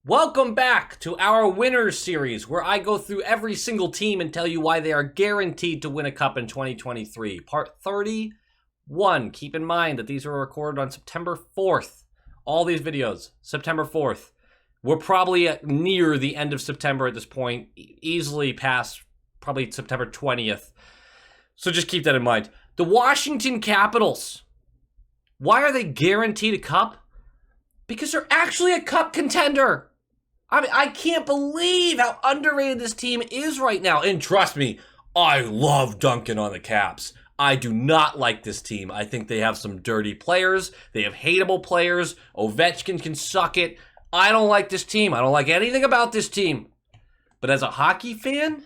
Welcome back to our Winners Series, where I go through every single team and tell you why they are guaranteed to win a cup in 2023. Part 31. Keep in mind that these were recorded on September 4th. All these videos, September 4th. We're probably near the end of September at this point, easily past probably September 20th. So just keep that in mind. The Washington Capitals. Why are they guaranteed a cup? Because they're actually a cup contender. I mean, I can't believe how underrated this team is right now. And trust me, I love dunking on the Caps. I do not like this team. I think they have some dirty players. They have hateable players. Ovechkin can suck it. I don't like this team. I don't like anything about this team. But as a hockey fan,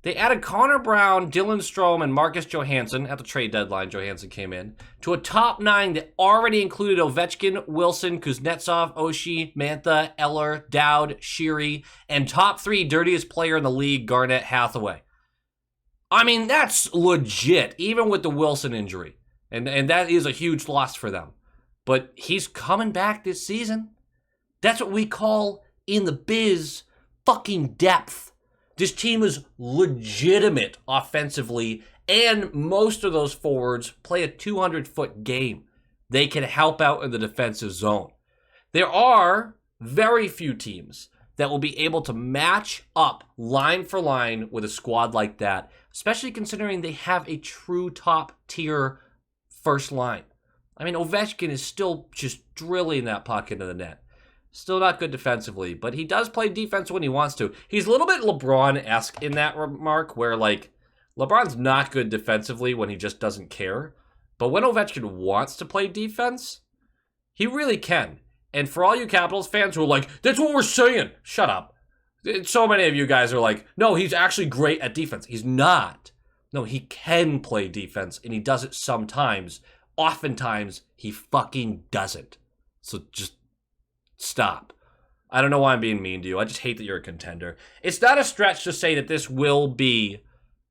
they added Connor Brown, Dylan Strome, and Marcus Johansson at the trade deadline. Johansson came in to a top nine that already included Ovechkin, Wilson, Kuznetsov, Oshie, Mantha, Eller, Dowd, Sheary, and top three dirtiest player in the league, Garnett Hathaway. I mean, that's legit, even with the Wilson injury. And that is a huge loss for them. But he's coming back this season. That's what we call, in the biz, fucking depth. This team is legitimate offensively, and most of those forwards play a 200-foot game. They can help out in the defensive zone. There are very few teams that will be able to match up line for line with a squad like that, especially considering they have a true top-tier first line. I mean, Ovechkin is still just drilling that puck into the net. Still not good defensively, but he does play defense when he wants to. He's a little bit LeBron-esque in that remark, where, like, LeBron's not good defensively when he just doesn't care. But when Ovechkin wants to play defense, he really can. And for all you Capitals fans who are like, that's what we're saying, shut up. So many of you guys are like, no, he's actually great at defense. He's not. No, he can play defense, and he does it sometimes. Oftentimes, he fucking doesn't. So just stop. I don't know why I'm being mean to you. I just hate that you're a contender. It's not a stretch to say that this will be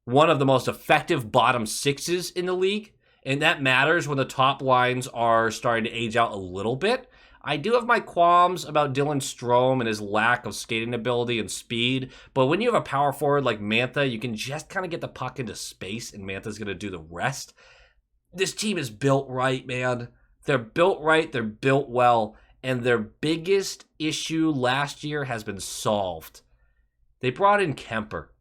one of the most effective bottom sixes in the league, and that matters when the top lines are starting to age out a little bit. I do have my qualms about Dylan Strome and his lack of skating ability and speed, but when you have a power forward like Mantha, you can just kind of get the puck into space, and Mantha's going to do the rest. This team is built right, man. They're built right. They're built well. And their biggest issue last year has been solved. They brought in Kemper.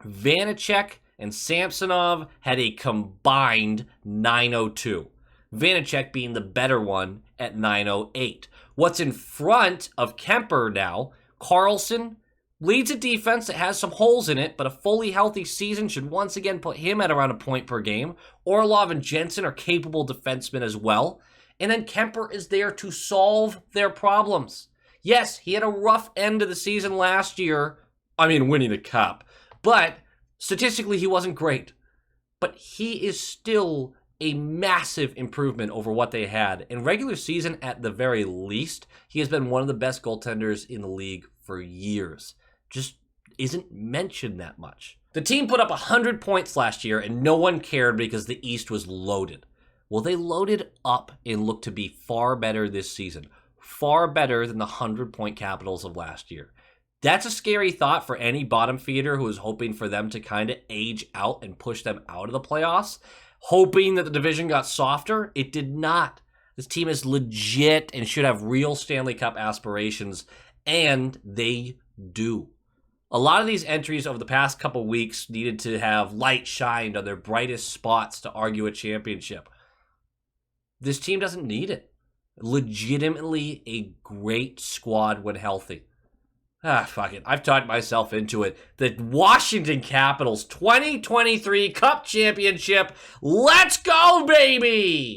Vanacek and Samsonov had a combined 902. Vanacek being the better one at 908. What's in front of Kemper now, Carlson leads a defense that has some holes in it, but a fully healthy season should once again put him at around a point per game. Orlov and Jensen are capable defensemen as well. And then Kemper is there to solve their problems. Yes, he had a rough end of the season last year. I mean, winning the cup. But statistically, he wasn't great. But he is still a massive improvement over what they had. In regular season, at the very least, he has been one of the best goaltenders in the league for years. Just isn't mentioned that much. The team put up 100 points last year, and no one cared because the East was loaded. Well, they loaded up and look to be far better this season. Far better than the 100-point Capitals of last year. That's a scary thought for any bottom feeder who is hoping for them to kind of age out and push them out of the playoffs. Hoping that the division got softer. It did not. This team is legit and should have real Stanley Cup aspirations. And they do. A lot of these entries over the past couple weeks needed to have light shined on their brightest spots to argue a championship. This team doesn't need it. Legitimately a great squad when healthy. Fuck it. I've talked myself into it. The Washington Capitals 2023 Cup Championship. Let's go, baby!